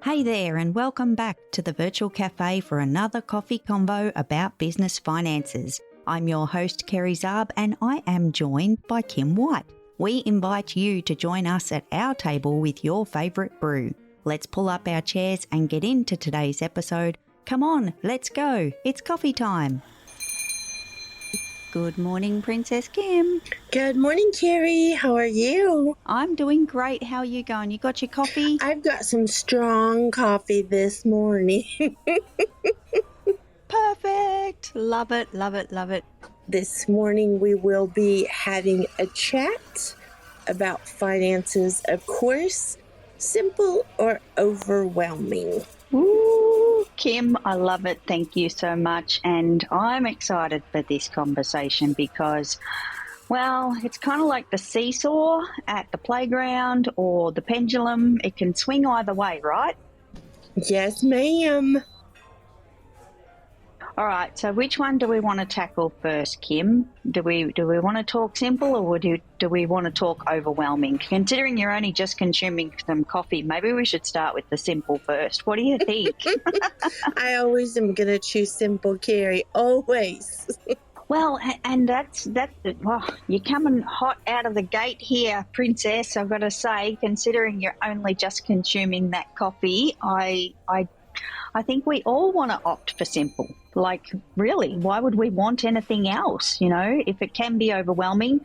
Hey there, and welcome back to the Virtual Cafe for another coffee convo about business finances. I'm your host, Kerry Zarb, and I am joined by Kim White. We invite you to join us at our table with your favourite brew. Let's pull up our chairs and get into today's episode. Come on, let's go. It's coffee time. Good morning, Princess Kim. Good morning, Kerry. How are you? I'm doing great. How are you going? You got your coffee? I've got some strong coffee this morning. Perfect. Love it, love it, love it. This morning we will be having a chat about finances, of course, simple or overwhelming. Ooh, Kim, I love it. Thank you so much. And I'm excited for this conversation because, well, it's kind of like the seesaw at the playground or the pendulum. It can swing either way, right? Yes, ma'am. All right, so which one do we want to tackle first, Kim? Do we want to talk simple or do we want to talk overwhelming? Considering you're only just consuming some coffee, maybe we should start with the simple first. What do you think? I always am going to choose simple, Kerry. Always. Well, and that's well, you're coming hot out of the gate here, Princess, I've got to say, considering you're only just consuming that coffee. I think we all want to opt for simple. Like, really, why would we want anything else, if it can be overwhelming?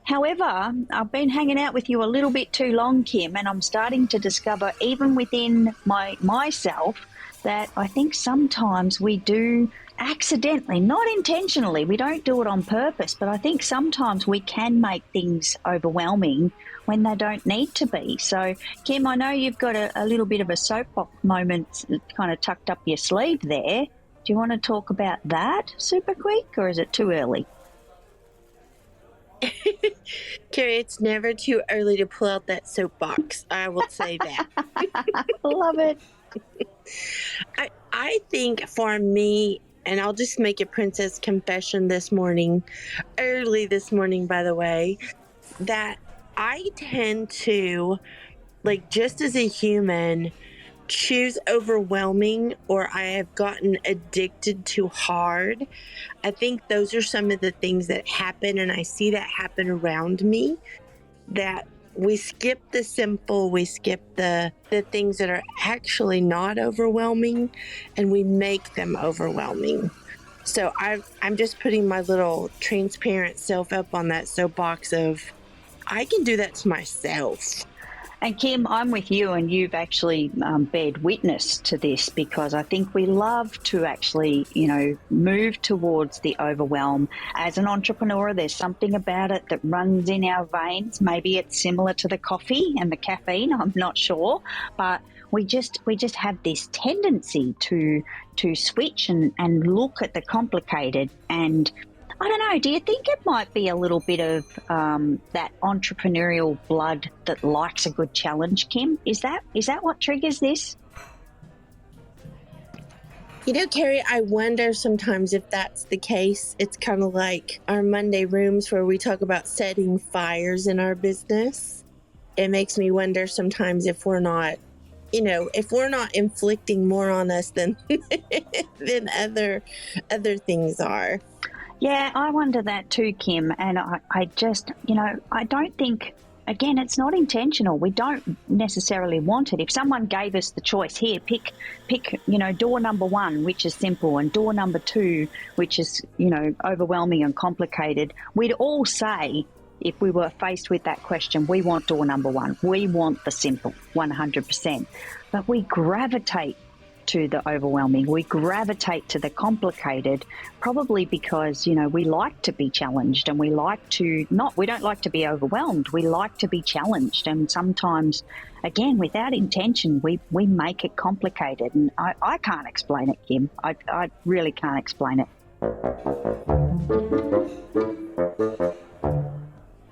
However, I've been hanging out with you a little bit too long, Kim, and I'm starting to discover, even within myself, that I think sometimes we do accidentally, not intentionally, we don't do it on purpose, but I think sometimes we can make things overwhelming when they don't need to be. So, Kim, I know you've got a little bit of a soapbox moment kind of tucked up your sleeve there. Do you want to talk about that super quick, or is it too early? Kerry, it's never too early to pull out that soapbox. I will say that. Love it. I think for me, and I'll just make a princess confession this morning, early this morning, by the way, that I tend to, just as a human, choose overwhelming, or I have gotten addicted to hard. I think those are some of the things that happen, and I see that happen around me, that we skip the simple, we skip the things that are actually not overwhelming, and we make them overwhelming. So I'm just putting my little transparent self up on that soapbox of, I can do that to myself. And Kim, I'm with you, and you've actually bared witness to this, because I think we love to actually, move towards the overwhelm. As an entrepreneur, there's something about it that runs in our veins. Maybe it's similar to the coffee and the caffeine, I'm not sure, but we just have this tendency to switch and look at the complicated. And I don't know, do you think it might be a little bit of that entrepreneurial blood that likes a good challenge, Kim? Is that what triggers this? Kerry, I wonder sometimes if that's the case. It's kind of like our Monday rooms where we talk about setting fires in our business. It makes me wonder sometimes if we're not, inflicting more on us than than other things are. Yeah, I wonder that too, Kim. And I just, I don't think, again, it's not intentional. We don't necessarily want it. If someone gave us the choice, here, pick, door number 1, which is simple, and door number 2, which is, overwhelming and complicated, we'd all say, if we were faced with that question, we want door number 1. We want the simple, 100%. But we gravitate to the overwhelming. We gravitate to the complicated, probably because, we like to be challenged, and we don't like to be overwhelmed. We like to be challenged. And sometimes, again, without intention, we make it complicated. And I can't explain it, Kim. I really can't explain it.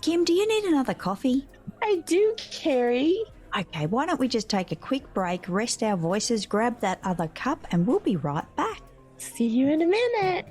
Kim, do you need another coffee? I do, Kerry. Okay, why don't we just take a quick break, rest our voices, grab that other cup, and we'll be right back. See you in a minute.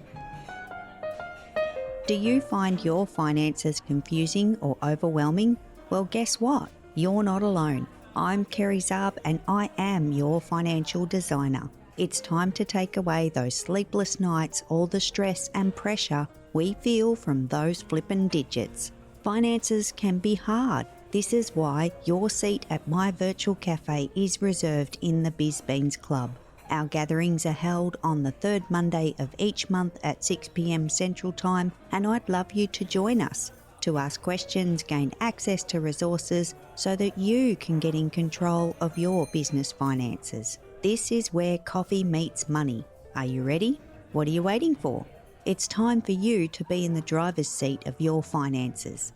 Do you find your finances confusing or overwhelming? Well, guess what? You're not alone. I'm Kerry Zarb and I am your financial designer. It's time to take away those sleepless nights, all the stress and pressure we feel from those flippin' digits. Finances can be hard. This is why your seat at my virtual cafe is reserved in the Biz Beans Club. Our gatherings are held on the third Monday of each month at 6 p.m. Central Time, and I'd love you to join us to ask questions, gain access to resources so that you can get in control of your business finances. This is where coffee meets money. Are you ready? What are you waiting for? It's time for you to be in the driver's seat of your finances.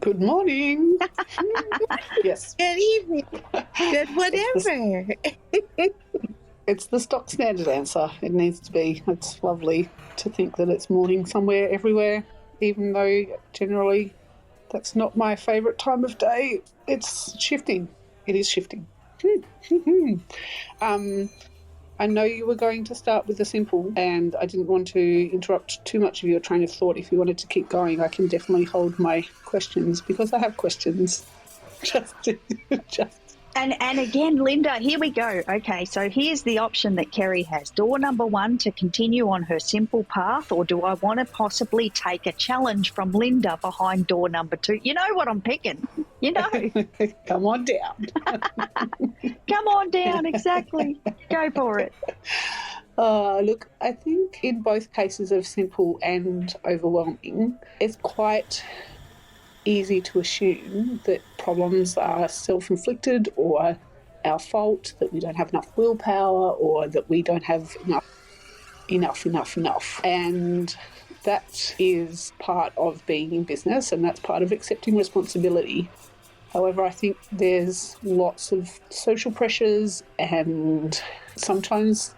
Good morning. Yes. Good evening. Good whatever. It's the stock standard answer. It needs to be. It's lovely to think that it's morning somewhere, everywhere, even though generally that's not my favourite time of day. It's shifting. It is shifting. I know you were going to start with the simple, and I didn't want to interrupt too much of your train of thought. If you wanted to keep going, I can definitely hold my questions because I have questions. And again, Linda, here we go. Okay, so here's the option that Kerry has. Door number one, to continue on her simple path, or do I want to possibly take a challenge from Linda behind door number two? You know what I'm picking. You know. Come on down. Come on down, exactly. Go for it. Look, I think in both cases of simple and overwhelming, it's quite easy to assume that problems are self-inflicted or our fault, that we don't have enough willpower or that we don't have enough. And that is part of being in business, and that's part of accepting responsibility. However, I think there's lots of social pressures, and sometimes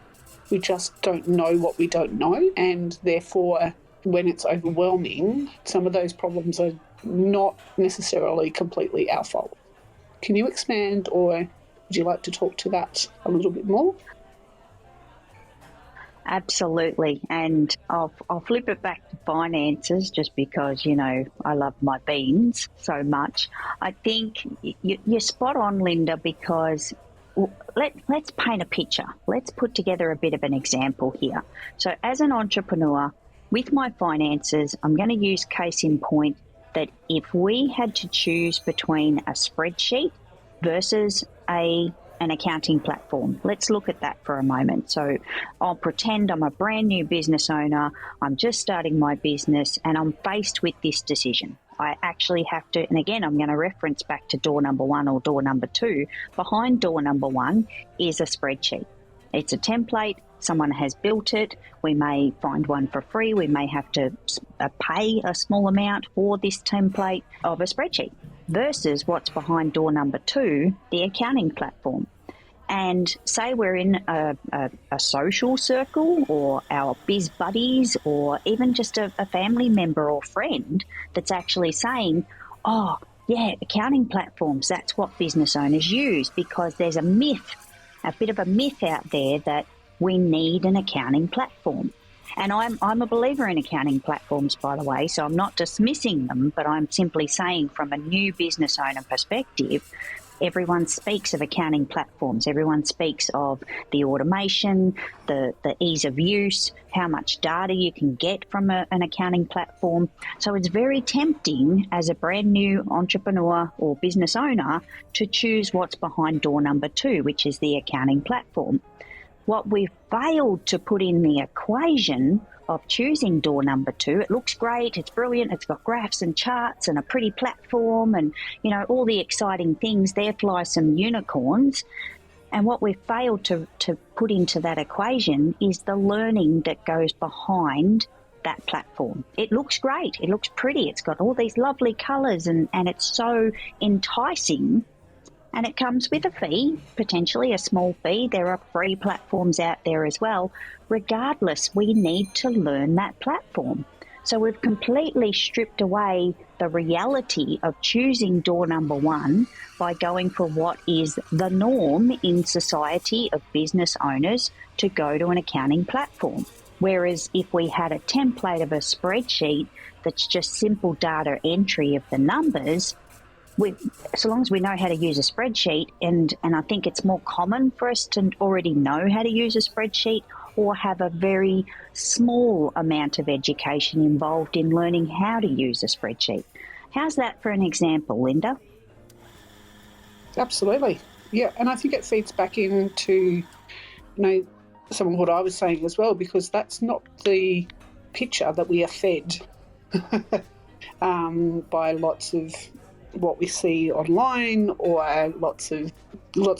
we just don't know what we don't know, and therefore when it's overwhelming, some of those problems are not necessarily completely our fault. Can you expand, or would you like to talk to that a little bit more? Absolutely. And I'll flip it back to finances just because, you know, I love my beans so much. I think you're spot on, Linda, because let's paint a picture. Let's put together a bit of an example here. So as an entrepreneur, with my finances, I'm going to use case in point that if we had to choose between a spreadsheet versus an accounting platform. Let's look at that for a moment. So I'll pretend I'm a brand new business owner. I'm just starting my business and I'm faced with this decision. I actually have to, and again, I'm going to reference back to door number one or door number two. Behind door number one is a spreadsheet. It's a template. Someone has built it. We may find one for free. We may have to pay a small amount for this template of a spreadsheet versus what's behind door number two, the accounting platform. And say we're in a social circle or our biz buddies or even just a family member or friend that's actually saying, oh, yeah, accounting platforms, that's what business owners use, because there's a bit of a myth out there that we need an accounting platform. And I'm a believer in accounting platforms, by the way, so I'm not dismissing them, but I'm simply saying from a new business owner perspective, everyone speaks of accounting platforms. Everyone speaks of the automation, the ease of use, how much data you can get from an accounting platform. So it's very tempting as a brand new entrepreneur or business owner to choose what's behind door number two, which is the accounting platform. What we've failed to put in the equation of choosing door number two, it looks great, it's brilliant, it's got graphs and charts and a pretty platform and, you know, all the exciting things, there fly some unicorns. And what we've failed to put into that equation is the learning that goes behind that platform. It looks great, it looks pretty, it's got all these lovely colours and it's so enticing. And it comes with a fee, potentially a small fee. There are free platforms out there as well. Regardless, we need to learn that platform. So we've completely stripped away the reality of choosing door number one by going for what is the norm in society of business owners to go to an accounting platform. Whereas if we had a template of a spreadsheet that's just simple data entry of the numbers, so long as we know how to use a spreadsheet, and I think it's more common for us to already know how to use a spreadsheet or have a very small amount of education involved in learning how to use a spreadsheet. How's that for an example, Linda? Absolutely. Yeah, and I think it feeds back into, some of what I was saying as well, because that's not the picture that we are fed by lots of what we see online or lots of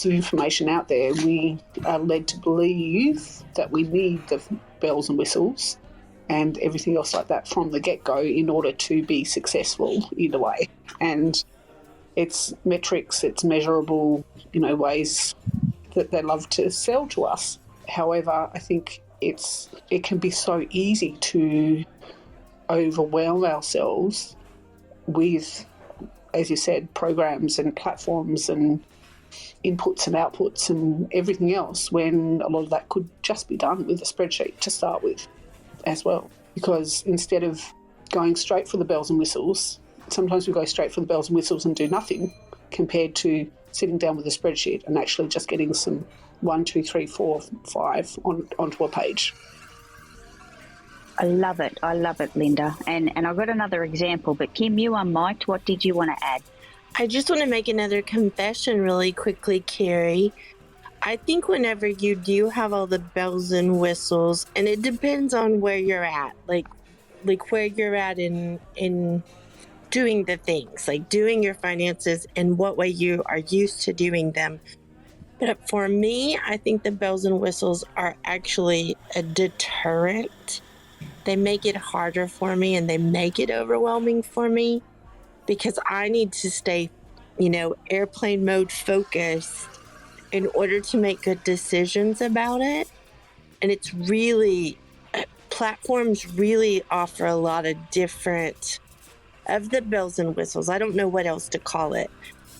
information out there. We are led to believe that we need the bells and whistles and everything else like that from the get-go in order to be successful either way. And it's metrics, it's measurable, ways that they love to sell to us. However, I think it can be so easy to overwhelm ourselves with, as you said, programs and platforms and inputs and outputs and everything else, when a lot of that could just be done with a spreadsheet to start with as well. Because instead of going straight for the bells and whistles, sometimes we go straight for the bells and whistles and do nothing, compared to sitting down with a spreadsheet and actually just getting some 1, 2, 3, 4, 5 onto a page. I love it, Linda. And I've got another example, but Kim, you unmiked. What did you want to add? I just want to make another confession really quickly, Kerry. I think whenever you do have all the bells and whistles, and it depends on where you're at, like where you're at in doing the things, like doing your finances and what way you are used to doing them. But for me, I think the bells and whistles are actually a deterrent. They make it harder for me and they make it overwhelming for me, because I need to stay, airplane mode focused in order to make good decisions about it. And it's really, platforms really offer a lot of different of the bells and whistles. I don't know what else to call it,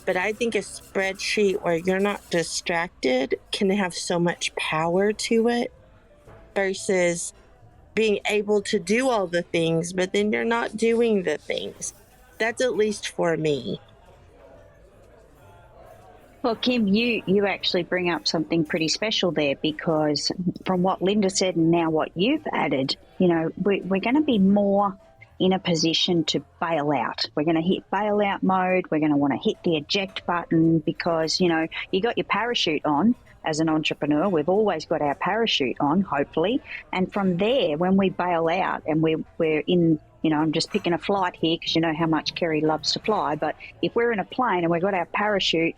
but I think a spreadsheet where you're not distracted can have so much power to it versus being able to do all the things, but then you're not doing the things. That's at least for me. Well, Kim, you actually bring up something pretty special there, because from what Linda said and now what you've added, we're going to be more in a position to bail out. We're going to hit bailout mode. We're going to want to hit the eject button because, you got your parachute on. As an entrepreneur, we've always got our parachute on, hopefully. And from there, when we bail out and we're in, I'm just picking a flight here because you know how much Kerry loves to fly. But if we're in a plane and we've got our parachute,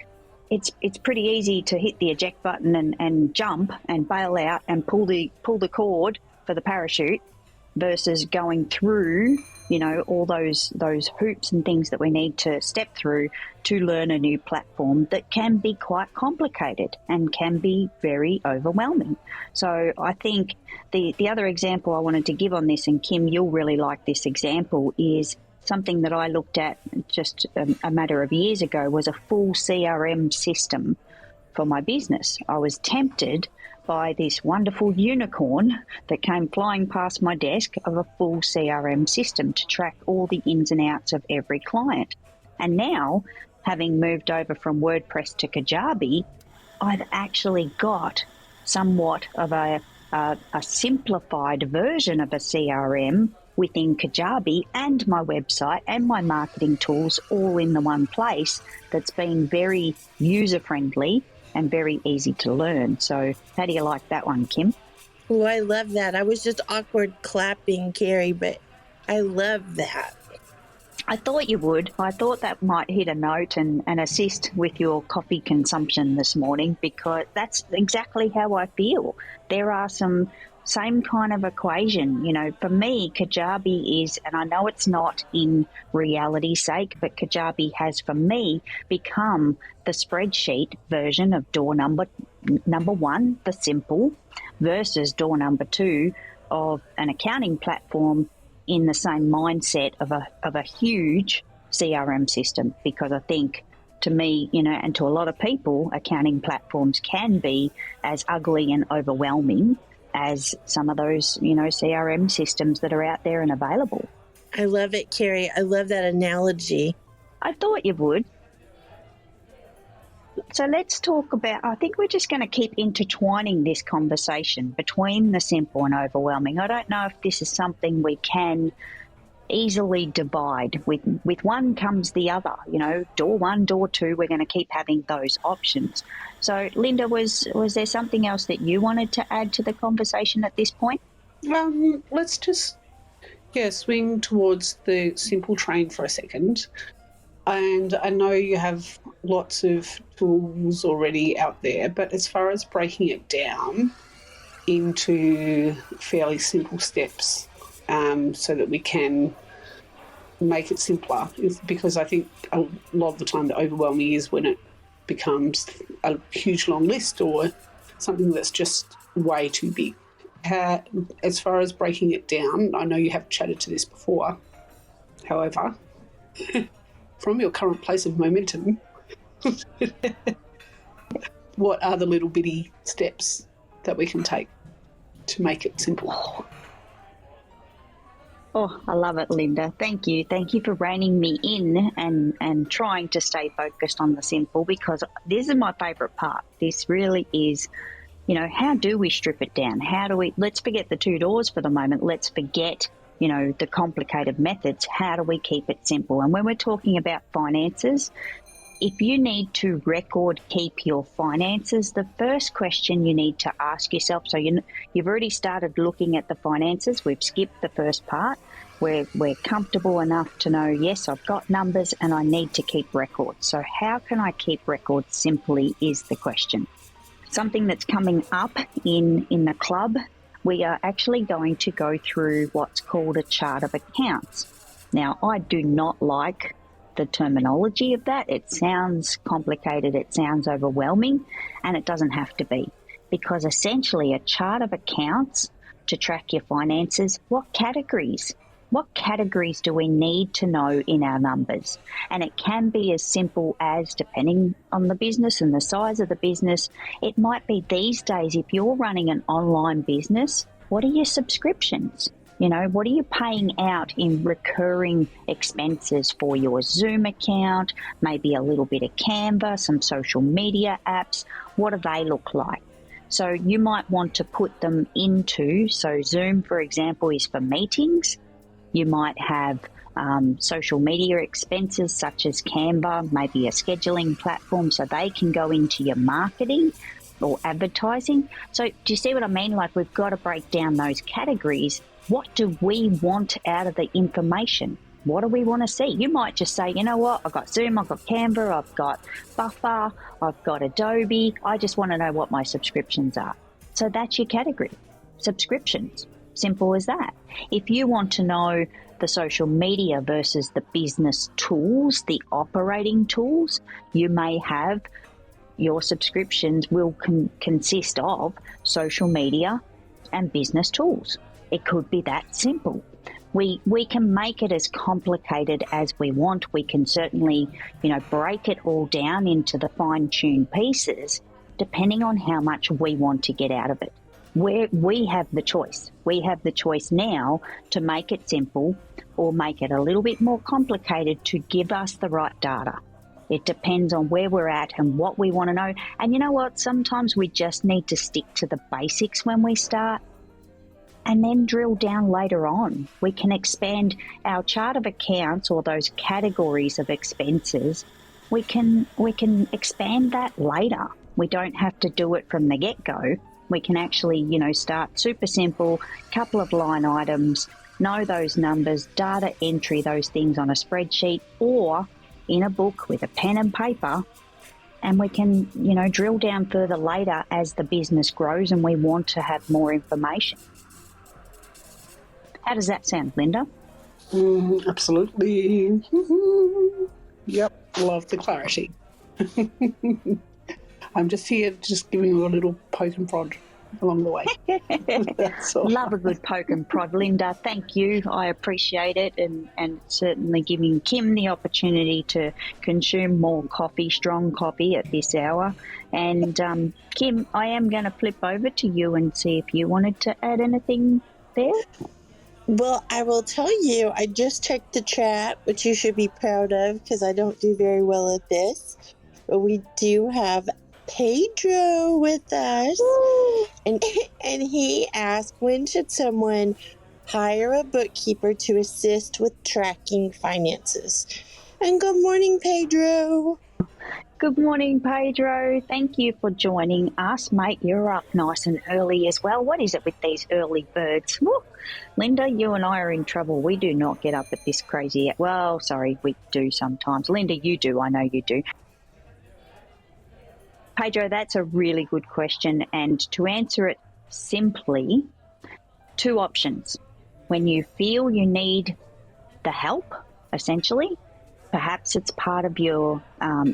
it's pretty easy to hit the eject button and jump and bail out and pull the cord for the parachute versus going through, all those hoops and things that we need to step through to learn a new platform that can be quite complicated and can be very overwhelming. So I think the other example I wanted to give on this, and Kim, you'll really like this example, is something that I looked at just a matter of years ago, was a full CRM system for my business. I was tempted by this wonderful unicorn that came flying past my desk of a full CRM system to track all the ins and outs of every client. And now, having moved over from WordPress to Kajabi, I've actually got somewhat of a simplified version of a CRM within Kajabi and my website and my marketing tools all in the one place that's been very user-friendly and very easy to learn. So how do you like that one, Kim? Oh, I love that. I was just awkward clapping, Kerry, but I love that. I thought you would. I thought that might hit a note and assist with your coffee consumption this morning, because that's exactly how I feel. There are some same kind of equation. For me, Kajabi is, and I know it's not in reality's sake, but Kajabi has, for me, become the spreadsheet version of door number one, the simple, versus door number 2 of an accounting platform in the same mindset of a huge CRM system. Because I think, to me, and to a lot of people, accounting platforms can be as ugly and overwhelming as some of those, CRM systems that are out there and available. I love it, Kerry. I love that analogy. I thought you would. So let's talk about, I think we're just going to keep intertwining this conversation between the simple and overwhelming. I don't know if this is something we can easily divide. With one comes the other, door one, door two, we're going to keep having those options. So Linda, was there something else that you wanted to add to the conversation at this point? Let's just swing towards the simple train for a second. And I know you have lots of tools already out there, but as far as breaking it down into fairly simple steps, so that we can make it simpler, because I think a lot of the time the overwhelming is when it becomes a huge long list or something that's just way too big. As far as breaking it down, I know you have chatted to this before. However, from your current place of momentum, what are the little bitty steps that we can take to make it simple? Oh, I love it, Linda. Thank you. Thank you for reining me in and trying to stay focused on the simple, because this is my favourite part. This really is, how do we strip it down? Let's forget the 2 doors for the moment. Let's forget, the complicated methods. How do we keep it simple? And when we're talking about finances, if you need to record keep your finances, the first question you need to ask yourself, so you've already started looking at the finances, we've skipped the first part, we're comfortable enough to know, yes, I've got numbers and I need to keep records. So how can I keep records simply is the question. Something that's coming up in the club, we are actually going to go through what's called a chart of accounts. Now, I do not like the terminology of that. It sounds complicated, it sounds overwhelming, and it doesn't have to be, because essentially a chart of accounts to track your finances, what categories do we need to know in our numbers? And it can be as simple as, depending on the business and the size of the business, it might be these days, if you're running an online business, what are your subscriptions? What are you paying out in recurring expenses for your Zoom account, maybe a little bit of Canva, some social media apps? What do they look like? So you might want to put them into, so Zoom, for example, is for meetings. You might have social media expenses such as Canva, maybe a scheduling platform, so they can go into your marketing or advertising. So do you see what I mean? Like, we've got to break down those categories. What do we want out of the information? What do we want to see? You might just say, you know what, I've got Zoom, I've got Canva, I've got Buffer, I've got Adobe. I just want to know what my subscriptions are. So that's your category, subscriptions. Simple as that. If you want to know the social media versus the business tools, the operating tools, you may have your subscriptions will consist of social media and business tools. It could be that simple. We can make it as complicated as we want. We can certainly, break it all down into the fine-tuned pieces, depending on how much we want to get out of it. We have the choice. We have the choice now to make it simple or make it a little bit more complicated to give us the right data. It depends on where we're at and what we want to know. And you know what? Sometimes we just need to stick to the basics when we start and then drill down later on. We can expand our chart of accounts or those categories of expenses. We can expand that later. We don't have to do it from the get-go. We can actually, start super simple, couple of line items, know those numbers, data entry those things on a spreadsheet or in a book with a pen and paper, and we can, drill down further later as the business grows and we want to have more information. How does that sound, Linda? Absolutely. Yep, love the clarity. I'm just here, just giving you a little poke and prod along the way. That's all. Love a good poke and prod, Linda. Thank you. I appreciate it, and certainly giving Kim the opportunity to consume more coffee, strong coffee at this hour. And Kim, I am going to flip over to you and see if you wanted to add anything there. Well, I will tell you, I just checked the chat, which you should be proud of because I don't do very well at this. But we do have Pedro with us. And he asked, when should someone hire a bookkeeper to assist with tracking finances? And good morning, Pedro. Good morning, Pedro. Thank you for joining us, mate. You're up nice and early as well. What is it with these early birds? Woo. Linda, you and I are in trouble. We do not get up at this crazy... Well, sorry, we do sometimes. Linda, you do. I know you do. Pedro, that's a really good question. And to answer it simply, two options. When you feel you need the help, essentially, perhaps it's part of your,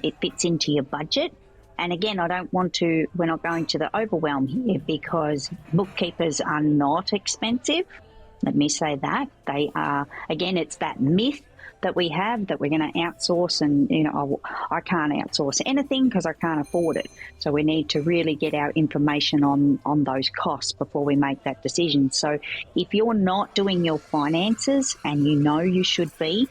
it fits into your budget. And again, we're not going to the overwhelm here because bookkeepers are not expensive. Let me say that. They are, again, it's that myth that we have that we're going to outsource and, I can't outsource anything because I can't afford it. So we need to really get our information on those costs before we make that decision. So if you're not doing your finances and you know you should be,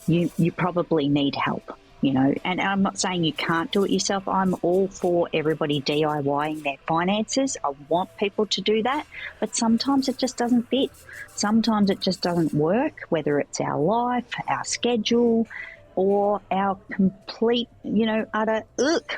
you probably need help, and I'm not saying you can't do it yourself. I'm all for everybody DIYing their finances. I want people to do that, but sometimes it just doesn't fit. Sometimes it just doesn't work, whether it's our life, our schedule, or our complete, utter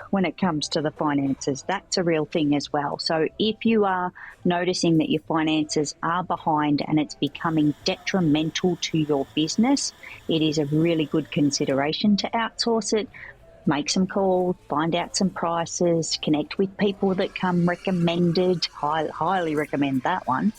when it comes to the finances. That's a real thing as well. So if you are noticing that your finances are behind and it's becoming detrimental to your business, it is a really good consideration to outsource it. Make some calls, find out some prices, connect with people that come recommended. Highly recommend that one.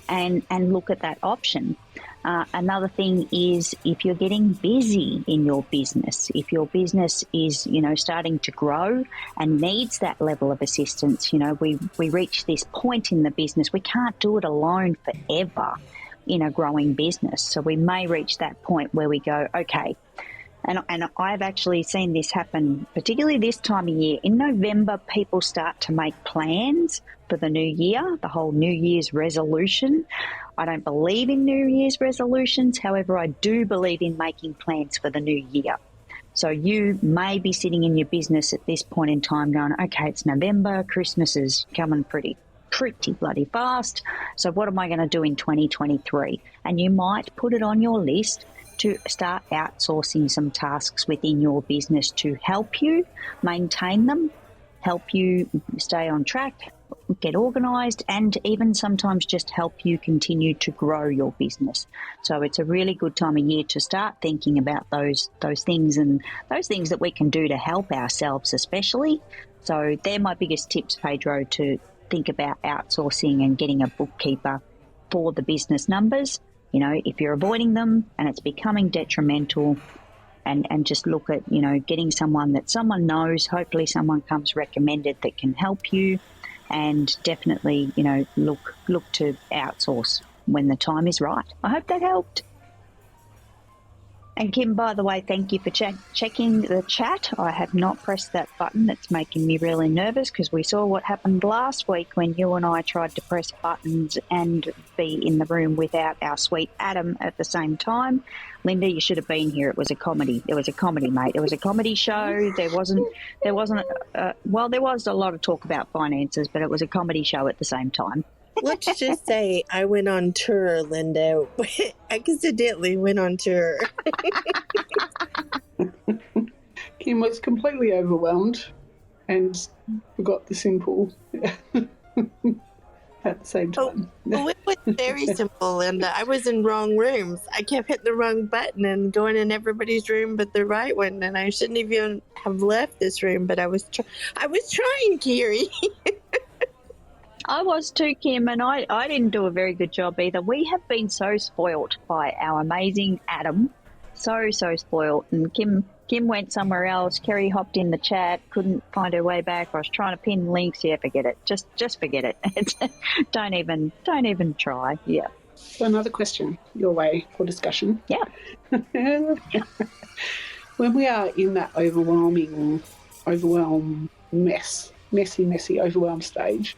And look at that option. Another thing is if you're getting busy in your business, if your business is, starting to grow and needs that level of assistance, we reach this point in the business, we can't do it alone forever in a growing business. So we may reach that point where we go, okay, and I've actually seen this happen, particularly this time of year. In November, people start to make plans for the new year, the whole New Year's resolution. I don't believe in New Year's resolutions. However, I do believe in making plans for the new year. So you may be sitting in your business at this point in time going, okay, it's November, Christmas is coming pretty bloody fast. So what am I going to do in 2023? And you might put it on your list to start outsourcing some tasks within your business to help you maintain them, help you stay on track, get organised, and even sometimes just help you continue to grow your business. So it's a really good time of year to start thinking about those things and those things that we can do to help ourselves especially. So they're my biggest tips, Pedro, to think about outsourcing and getting a bookkeeper for the business numbers. If you're avoiding them and it's becoming detrimental, and just look at, getting someone that someone knows, hopefully someone comes recommended that can help you, and definitely, look to outsource when the time is right. I hope that helped. And Kim, by the way, thank you for checking the chat. I have not pressed that button. It's making me really nervous because we saw what happened last week when you and I tried to press buttons and be in the room without our sweet Adam at the same time. Linda, you should have been here. It was a comedy. It was a comedy, mate. It was a comedy show. There was there was a lot of talk about finances, but it was a comedy show at the same time. Let's just say I went on tour, Linda. I accidentally went on tour. Kim was completely overwhelmed and forgot the simple at the same time. Oh, it was very simple, Linda. I was in wrong rooms. I kept hitting the wrong button and going in everybody's room but the right one, and I shouldn't even have left this room, but I was trying, Kerry. I was too, Kim, and I didn't do a very good job either. We have been so spoilt by our amazing Adam. So spoilt. And Kim went somewhere else. Kerry hopped in the chat, couldn't find her way back. I was trying to pin links. Yeah, forget it. Just forget it. Don't even try. Yeah. So another question your way for discussion. Yeah. When we are in that overwhelm messy, overwhelmed stage.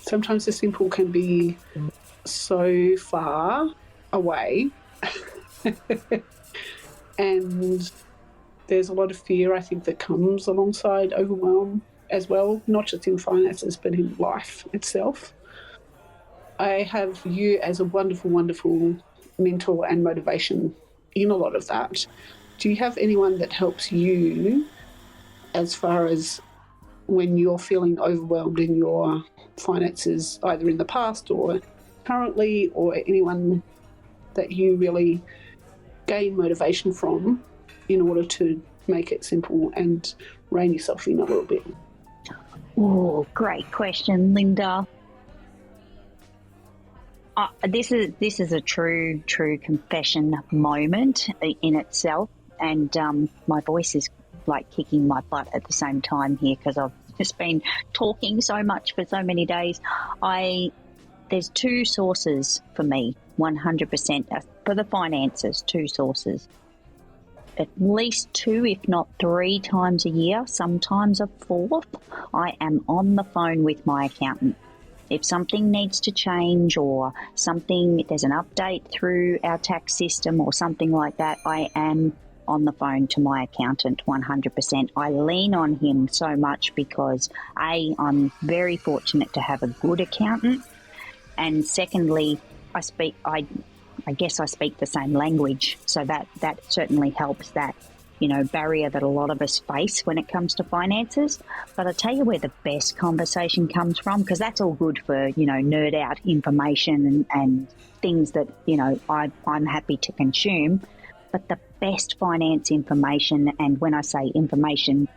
Sometimes the simple can be so far away and there's a lot of fear, I think, that comes alongside overwhelm as well, not just in finances but in life itself. I have you as a wonderful, wonderful mentor and motivation in a lot of that. Do you have anyone that helps you as far as when you're feeling overwhelmed in your finances, either in the past or currently, or anyone that you really gain motivation from in order to make it simple and rein yourself in a little bit? Oh, great question, Linda. This is a true confession moment in itself, and my voice is like kicking my butt at the same time here because I've just been talking so much for so many days. There's two sources for me, 100% for the finances. Two sources, at least two, if not three times a year, sometimes a fourth. I am on the phone with my accountant. If something needs to change or there's an update through our tax system or something like that, I am on the phone to my accountant 100%. I lean on him so much because I'm very fortunate to have a good accountant, and secondly, I guess I speak the same language, so that certainly helps that barrier that a lot of us face when it comes to finances. But I'll tell you where the best conversation comes from, because that's all good for, nerd out information and things that, I'm happy to consume. But the best finance information, and when I say information,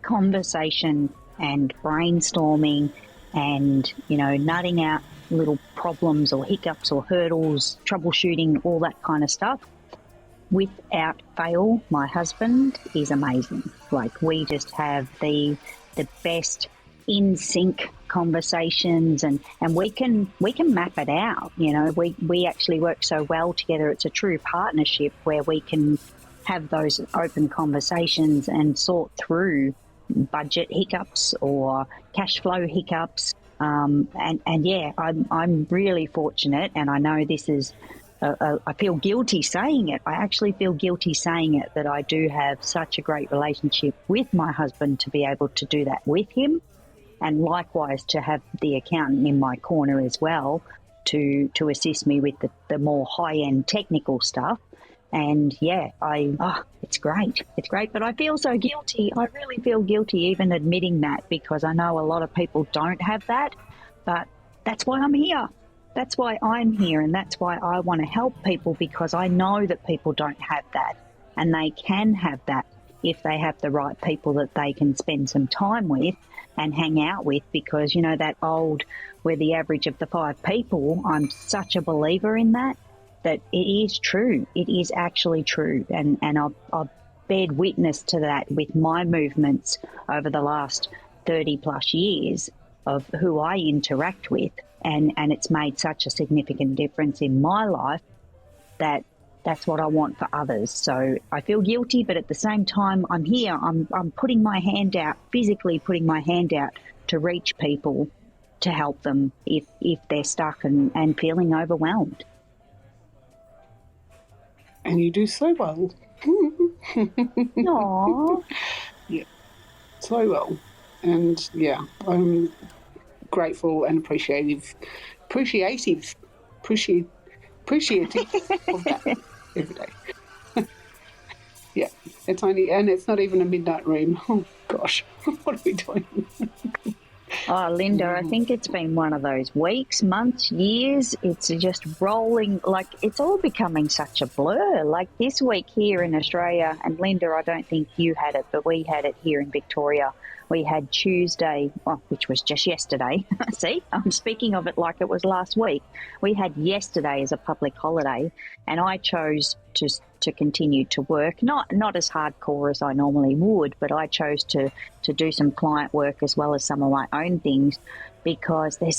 conversation and brainstorming and, nutting out little problems or hiccups or hurdles, troubleshooting, all that kind of stuff. Without fail, my husband is amazing. Like, we just have the best in sync conversations, and we can map it out. We actually work so well together. It's a true partnership where we can have those open conversations and sort through budget hiccups or cash flow hiccups. I'm really fortunate, and I know this is. I feel guilty saying it. I actually feel guilty saying it, that I do have such a great relationship with my husband to be able to do that with him, and likewise to have the accountant in my corner as well to assist me with the more high-end technical stuff. And it's great. It's great, but I feel so guilty. I really feel guilty even admitting that, because I know a lot of people don't have that, but that's why I'm here. That's why I'm here, and that's why I want to help people, because I know that people don't have that, and they can have that if they have the right people that they can spend some time with and hang out with, because, that old, we're the average of the five people, I'm such a believer in that it is true. It is actually true, and I've bared witness to that with my movements over the last 30 plus years of who I interact with. And it's made such a significant difference in my life that that's what I want for others. So I feel guilty, but at the same time, I'm here. I'm putting my hand out, physically putting my hand out to reach people, to help them if they're stuck and feeling overwhelmed. And you do so well. Aww. Yeah, so well. And I'm grateful and appreciative of that every day. Yeah, it's not even a midnight room. Oh gosh, what are we doing? Oh, Linda, I think it's been one of those weeks, months, years. It's just rolling, like it's all becoming such a blur. Like this week here in Australia, and Linda, I don't think you had it, but we had it here in Victoria. We had Tuesday, which was just yesterday. See, I'm speaking of it like it was last week. We had yesterday as a public holiday, and I chose to continue to work, not as hardcore as I normally would, but I chose to do some client work as well as some of my own things, because there's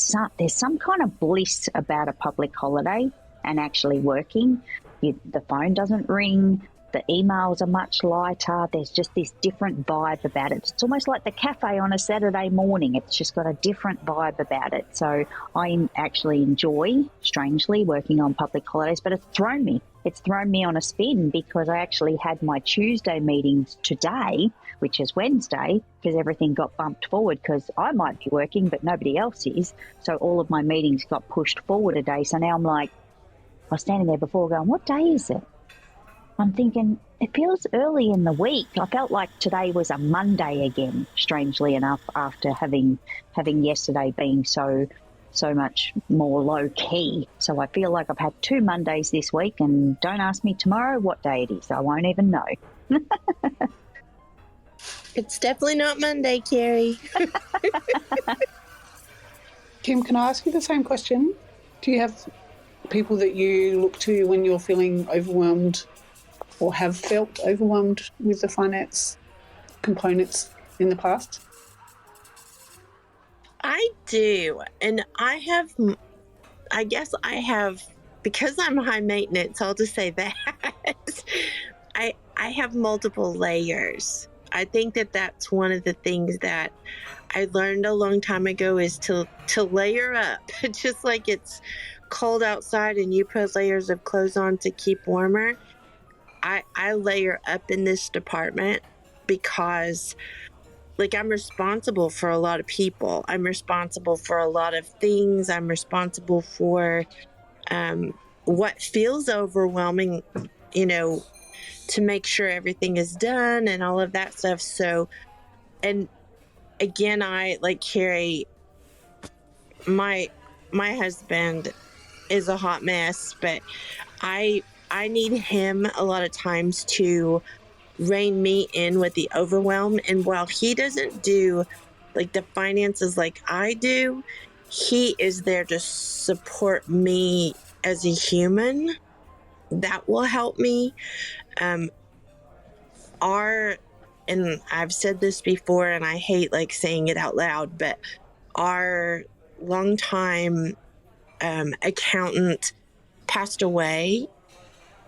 some kind of bliss about a public holiday and actually working. The phone doesn't ring. The emails are much lighter. There's just this different vibe about it. It's almost like the cafe on a Saturday morning. It's just got a different vibe about it. So I actually enjoy, strangely, working on public holidays, but it's thrown me. It's thrown me on a spin because I actually had my Tuesday meetings today, which is Wednesday, because everything got bumped forward because I might be working, but nobody else is. So all of my meetings got pushed forward a day. So now I'm like, I was standing there before going, what day is it? I'm thinking, it feels early in the week. I felt like today was a Monday again, strangely enough, after having yesterday being so much more low key. So I feel like I've had 2 Mondays this week, and don't ask me tomorrow what day it is. I won't even know. It's definitely not Monday, Kerry. Kim, can I ask you the same question? Do you have people that you look to when you're feeling overwhelmed or have felt overwhelmed with the finance components in the past? I do. And I guess I have, because I'm high maintenance, I'll just say that, I have multiple layers. I think that that's one of the things that I learned a long time ago is to layer up. Just like it's cold outside and you put layers of clothes on to keep warmer. I layer up in this department because, like, I'm responsible for a lot of people. I'm responsible for a lot of things. I'm responsible for what feels overwhelming, to make sure everything is done and all of that stuff. So, and again, I, like Kerry, my husband is a hot mess, but I need him a lot of times to rein me in with the overwhelm. And while he doesn't do like the finances like I do, he is there to support me as a human. That will help me. And I've said this before and I hate like saying it out loud, but our longtime accountant passed away.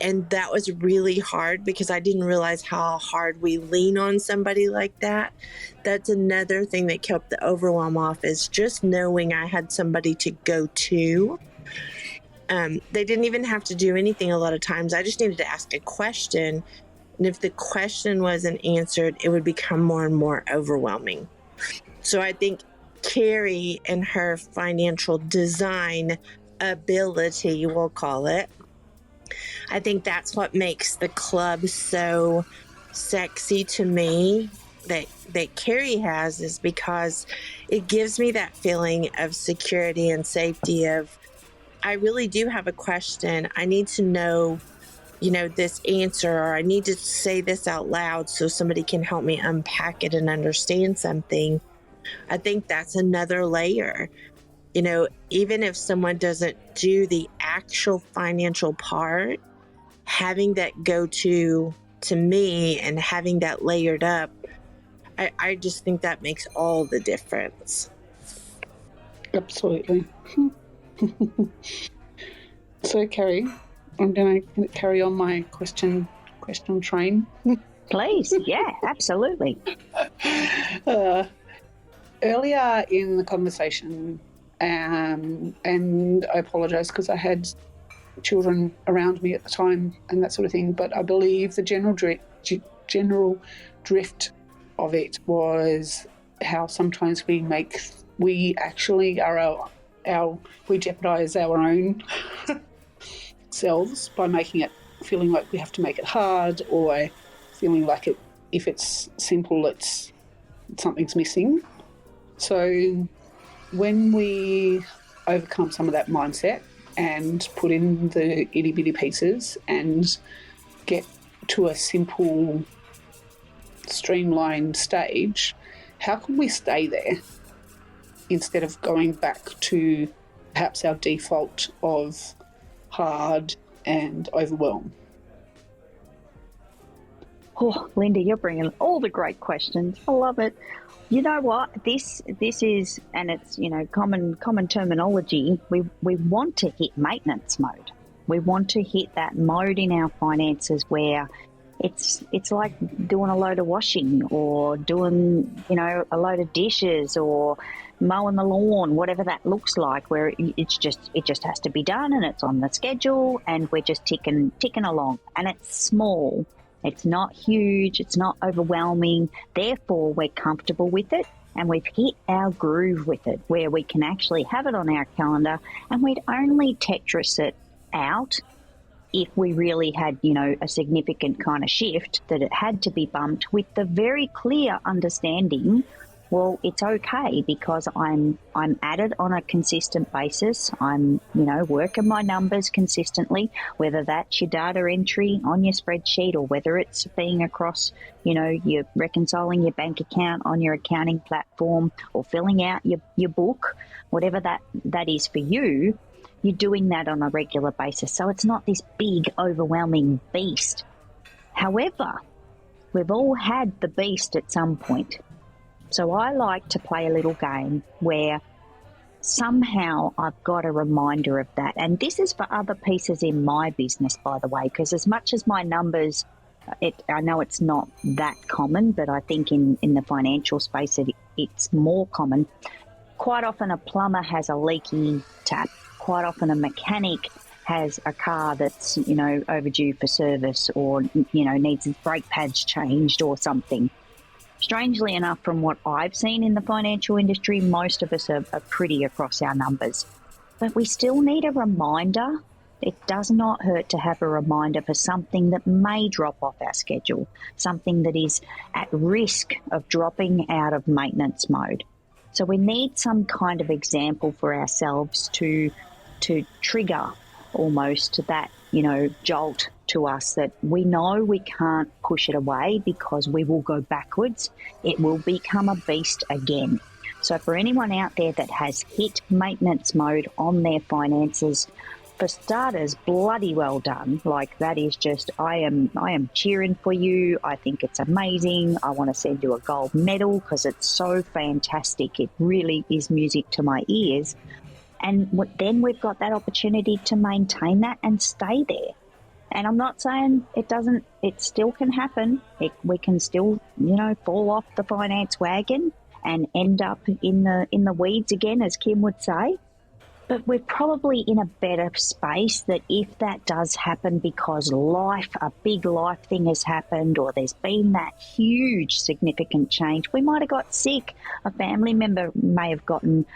And that was really hard because I didn't realize how hard we lean on somebody like that. That's another thing that kept the overwhelm off, is just knowing I had somebody to go to. They didn't even have to do anything a lot of times. I just needed to ask a question. And if the question wasn't answered, it would become more and more overwhelming. So I think Kerry and her financial design ability, we'll call it, I think that's what makes the club so sexy to me that Kerry has, is because it gives me that feeling of security and safety of, I really do have a question. I need to know, this answer, or I need to say this out loud so somebody can help me unpack it and understand something. I think that's another layer. Even if someone doesn't do the actual financial part, having that go to me and having that layered up, I just think that makes all the difference. Absolutely. So, Kerry, I'm going to carry on my question train. Please. Yeah, absolutely. Earlier in the conversation, and I apologise because I had children around me at the time and that sort of thing, but I believe the general drift of it was how sometimes we actually are we jeopardise our own selves by making it, feeling like we have to make it hard, or feeling like if it's simple, something's missing. So when we overcome some of that mindset and put in the itty-bitty pieces and get to a simple, streamlined stage, how can we stay there instead of going back to perhaps our default of hard and overwhelm? Oh, Linda, you're bringing all the great questions. I love it. You know what? This is, and it's, common terminology. We want to hit maintenance mode. We want to hit that mode in our finances where It's like doing a load of washing or doing, a load of dishes or mowing the lawn, whatever that looks like, where it just has to be done and it's on the schedule and we're just ticking along. And it's small. It's not huge. It's not overwhelming. Therefore, we're comfortable with it and we've hit our groove with it where we can actually have it on our calendar, and we'd only Tetris it out if we really had, a significant kind of shift that it had to be bumped, with the very clear understanding, well, it's okay because I'm at it on a consistent basis. I'm, working my numbers consistently, whether that's your data entry on your spreadsheet or whether it's being across, you're reconciling your bank account on your accounting platform or filling out your book, whatever that is for you. You're doing that on a regular basis. So it's not this big, overwhelming beast. However, we've all had the beast at some point. So I like to play a little game where somehow I've got a reminder of that. And this is for other pieces in my business, by the way, because as much as my numbers, I know it's not that common, but I think in the financial space it's more common. Quite often a plumber has a leaky tap. Quite often a mechanic has a car that's, overdue for service or, needs its brake pads changed or something. Strangely enough, from what I've seen in the financial industry, most of us are pretty across our numbers. But we still need a reminder. It does not hurt to have a reminder for something that may drop off our schedule, something that is at risk of dropping out of maintenance mode. So we need some kind of example for ourselves to trigger almost that, jolt to us that we know we can't push it away because we will go backwards. It will become a beast again. So for anyone out there that has hit maintenance mode on their finances, for starters, bloody well done. Like, that is just, I am cheering for you. I think it's amazing. I want to send you a gold medal because it's so fantastic. It really is music to my ears. And then we've got that opportunity to maintain that and stay there. And I'm not saying it still can happen. We can still, fall off the finance wagon and end up in the weeds again, as Kim would say. But we're probably in a better space that if that does happen because a big life thing has happened, or there's been that huge significant change, we might have got sick, a family member may have gotten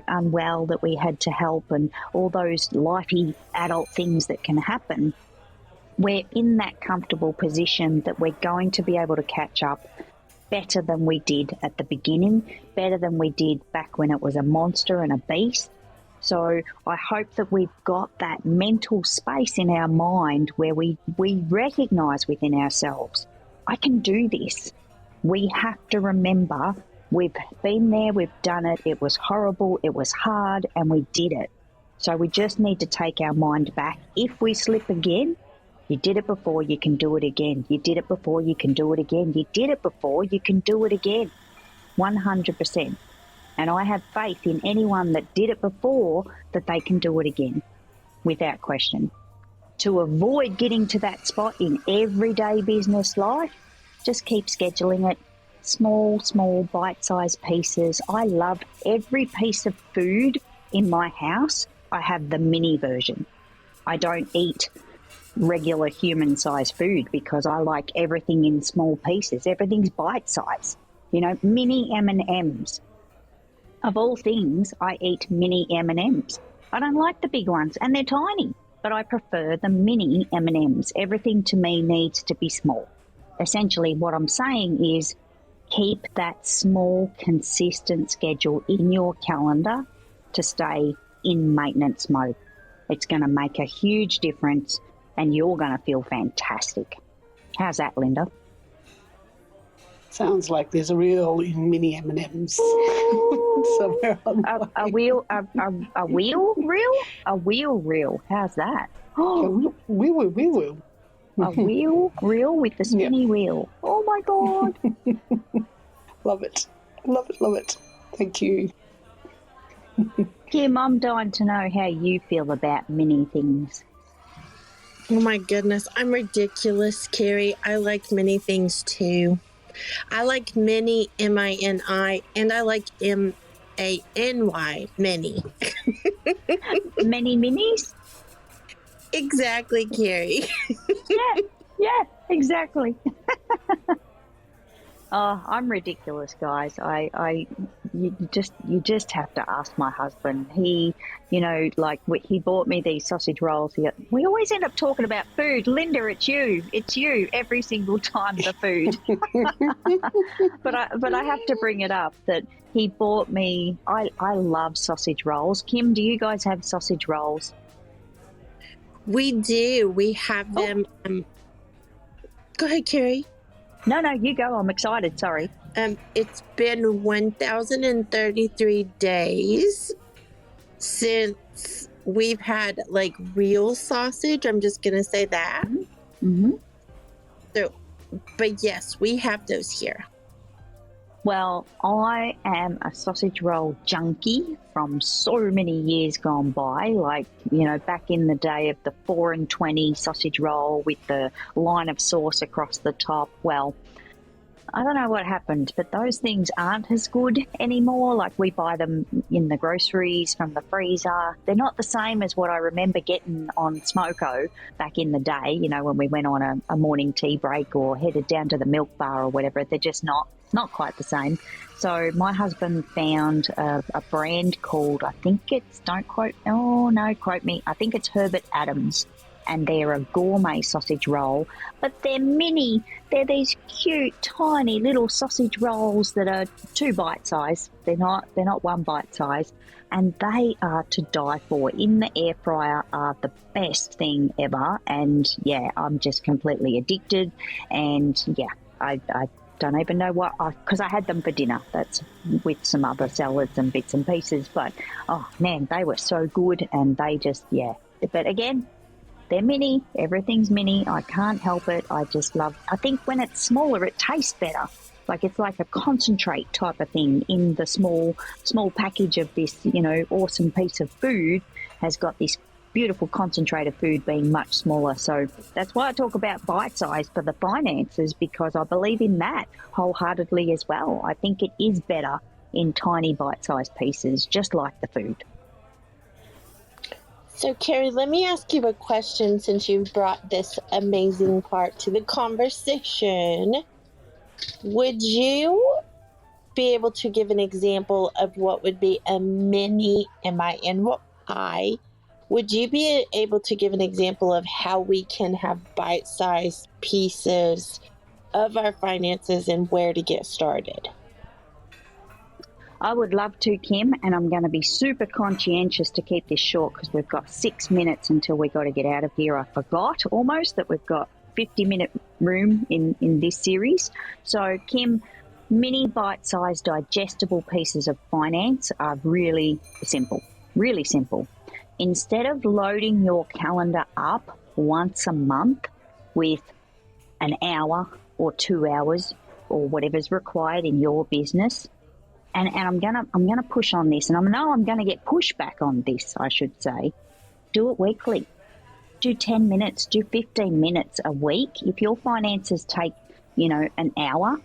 unwell that we had to help, and all those lifey adult things that can happen. We're in that comfortable position that we're going to be able to catch up better than we did at the beginning, better than we did back when it was a monster and a beast. So I hope that we've got that mental space in our mind where we recognise within ourselves, I can do this. We have to remember we've been there, we've done it, it was horrible, it was hard, and we did it. So we just need to take our mind back. If we slip again, you did it before, you can do it again. You did it before, you can do it again. You did it before, you can do it again. 100%. And I have faith in anyone that did it before that they can do it again, without question. To avoid getting to that spot in everyday business life, just keep scheduling it. Small, bite-sized pieces. I love every piece of food in my house. I have the mini version. I don't eat regular human-sized food because I like everything in small pieces. Everything's bite-sized. Mini M&Ms. Of all things, I eat mini M&Ms. I don't like the big ones, and they're tiny, but I prefer the mini M&Ms. Everything to me needs to be small. Essentially, what I'm saying is keep that small, consistent schedule in your calendar to stay in maintenance mode. It's going to make a huge difference, and you're going to feel fantastic. How's that, Linda? Sounds like there's a real mini M&Ms somewhere on a wheel reel. How's that? A wheel. A wheel reel with the spinny wheel. Oh my God! Love it. Thank you. Kim, I'm dying to know how you feel about mini things. Oh my goodness, I'm ridiculous, Kerry. I like many things too. I like many, M-I-N-I, and I like M-A-N-Y, many. Many minis? Exactly, Kerry. Yeah, exactly. Oh, I'm ridiculous, guys. You just have to ask my husband. He, he bought me these sausage rolls. We always end up talking about food. Linda, it's you every single time, the food. But I have to bring it up that he bought me. I love sausage rolls. Kim, do you guys have sausage rolls? We do. We have them. Go ahead, Kerry. No, you go. I'm excited. Sorry. It's been 1,033 days since we've had like real sausage. I'm just going to say that. Mm-hmm. So, but yes, we have those here. Well, I am a sausage roll junkie from so many years gone by, like, back in the day of the 4 and 20 sausage roll with the line of sauce across the top. Well, I don't know what happened, but those things aren't as good anymore. Like, we buy them in the groceries from the freezer. They're not the same as what I remember getting on Smoko back in the day, when we went on a morning tea break or headed down to the milk bar or whatever. They're just not quite the same. So my husband found a brand called, I think it's, quote me, I think it's Herbert Adams. And they're a gourmet sausage roll, but they're mini. They're these cute, tiny little sausage rolls that are 2 bite size. They're not 1 bite size, and they are to die for. In the air fryer are the best thing ever. And yeah, I'm just completely addicted. And yeah, I don't even know what, because I had them for dinner. That's with some other salads and bits and pieces. But oh man, they were so good, and they just But again, they're mini. Everything's mini. I can't help it. I think when it's smaller, it tastes better. Like, it's like a concentrate type of thing in the small package of this, awesome piece of food has got this beautiful concentrate of food being much smaller. So that's why I talk about bite size for the finances, because I believe in that wholeheartedly as well. I think it is better in tiny bite sized pieces, just like the food. So, Kerry, let me ask you a question since you've brought this amazing part to the conversation. Would you be able to give an example of what would be a mini M-I-N-I? Would you be able to give an example of how we can have bite-sized pieces of our finances and where to get started? I would love to, Kim, and I'm going to be super conscientious to keep this short because we've got 6 minutes until we got to get out of here. I forgot almost that we've got 50-minute room in this series. So, Kim, mini bite-sized digestible pieces of finance are really simple, really simple. Instead of loading your calendar up once a month with an hour or 2 hours or whatever's required in your business, and I'm gonna push on this, and I'm gonna get pushback on this, I should say. Do it weekly. Do 10 minutes, do 15 minutes a week. If your finances take, an hour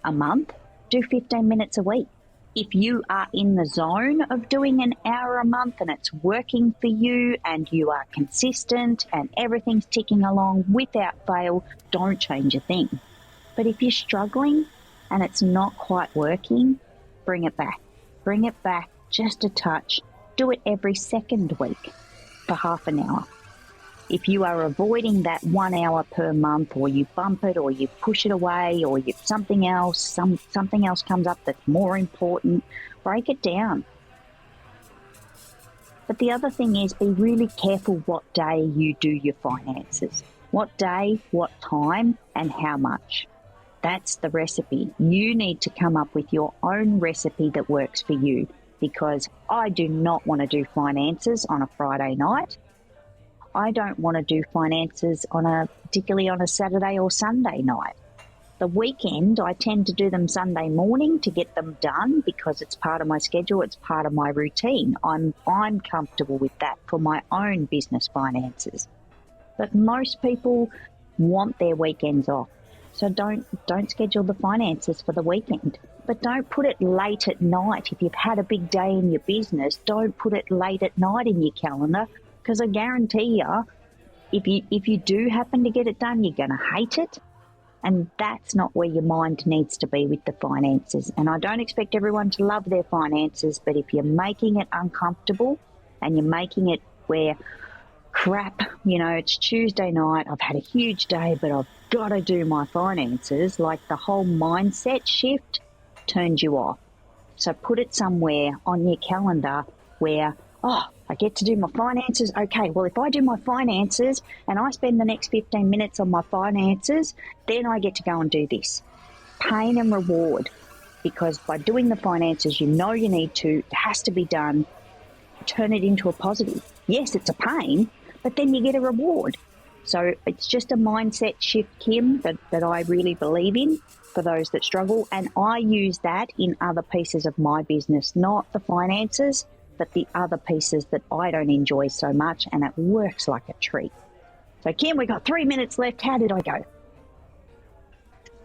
a month, do 15 minutes a week. If you are in the zone of doing an hour a month and it's working for you and you are consistent and everything's ticking along without fail, don't change a thing. But if you're struggling and it's not quite working, bring it back. Bring it back just a touch. Do it every second week for half an hour. If you are avoiding that 1 hour per month, or you bump it, or you push it away, or something else comes up that's more important, break it down. But the other thing is, be really careful what day you do your finances. What day, what time, and how much. That's the recipe. You need to come up with your own recipe that works for you, because I do not want to do finances on a Friday night. I don't want to do finances particularly on a Saturday or Sunday night. The weekend, I tend to do them Sunday morning to get them done because it's part of my schedule, it's part of my routine. I'm comfortable with that for my own business finances. But most people want their weekends off. So don't schedule the finances for the weekend. But don't put it late at night. If you've had a big day in your business, don't put it late at night in your calendar, because I guarantee you, if you do happen to get it done, you're going to hate it. And that's not where your mind needs to be with the finances. And I don't expect everyone to love their finances, but if you're making it uncomfortable and you're making it where, crap, it's Tuesday night, I've had a huge day, but I've got to do my finances, like the whole mindset shift turns you off. So put it somewhere on your calendar where, I get to do my finances. Okay, well, if I do my finances and I spend the next 15 minutes on my finances, then I get to go and do this. Pain and reward, because by doing the finances, you need to, it has to be done, turn it into a positive. Yes, it's a pain, but then you get a reward. So it's just a mindset shift, Kim, that I really believe in for those that struggle. And I use that in other pieces of my business, not the finances, but the other pieces that I don't enjoy so much, and it works like a treat. So, Kim, we got 3 minutes left. How did I go?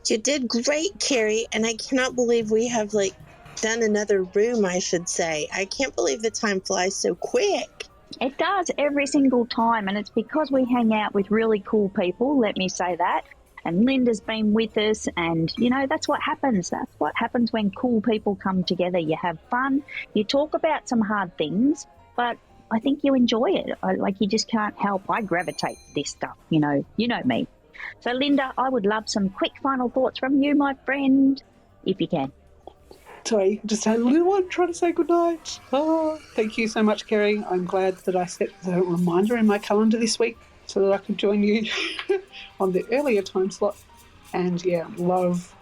You did great, Kerry, and I cannot believe we have done another room, I should say. I can't believe the time flies so quick. It does every single time, and it's because we hang out with really cool people, let me say that. And Linda's been with us, and, that's what happens. That's what happens when cool people come together. You have fun, you talk about some hard things, but I think you enjoy it. You just can't help. I gravitate to this stuff, you know me. So, Linda, I would love some quick final thoughts from you, my friend, if you can. Sorry, just had a little one trying to say goodnight. Thank you so much, Kerry. I'm glad that I set the reminder in my calendar this week so that I could join you on the earlier time slot. And yeah, love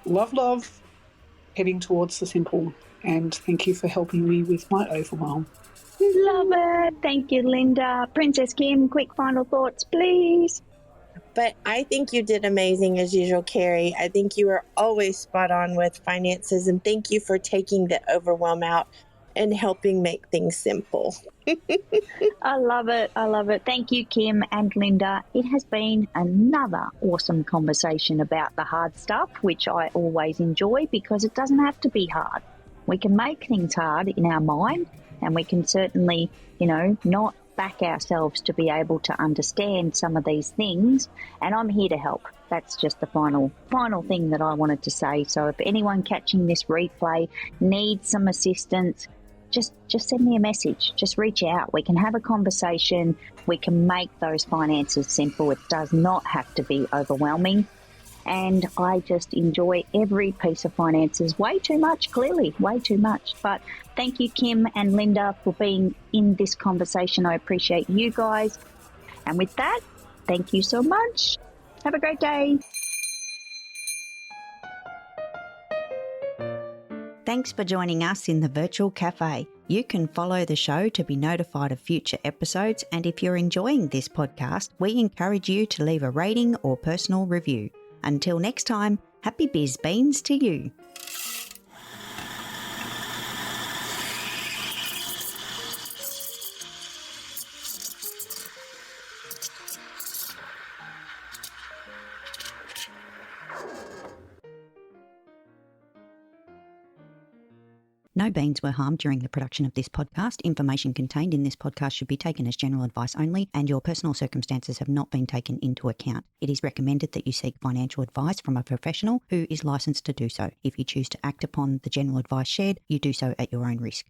heading towards the simple. And thank you for helping me with my overwhelm. Love it. Thank you, Linda. Princess Kim, quick final thoughts, please. But I think you did amazing as usual, Kerry. I think you are always spot on with finances, and thank you for taking the overwhelm out and helping make things simple. I love it. I love it. Thank you, Kim and Linda. It has been another awesome conversation about the hard stuff, which I always enjoy because it doesn't have to be hard. We can make things hard in our mind, and we can certainly, not back ourselves to be able to understand some of these things. And I'm here to help. That's just the final thing that I wanted to say. So if anyone catching this replay needs some assistance, just send me a message. Just reach out. We can have a conversation. We can make those finances simple. It does not have to be overwhelming. And I just enjoy every piece of finances way too much, clearly, way too much. But thank you, Kim and Linda, for being in this conversation. I appreciate you guys. And with that, thank you so much. Have a great day. Thanks for joining us in the Virtual Cafe. You can follow the show to be notified of future episodes, and if you're enjoying this podcast, we encourage you to leave a rating or personal review. Until next time, happy biz beans to you. No beans were harmed during the production of this podcast. Information contained in this podcast should be taken as general advice only, and your personal circumstances have not been taken into account. It is recommended that you seek financial advice from a professional who is licensed to do so. If you choose to act upon the general advice shared, you do so at your own risk.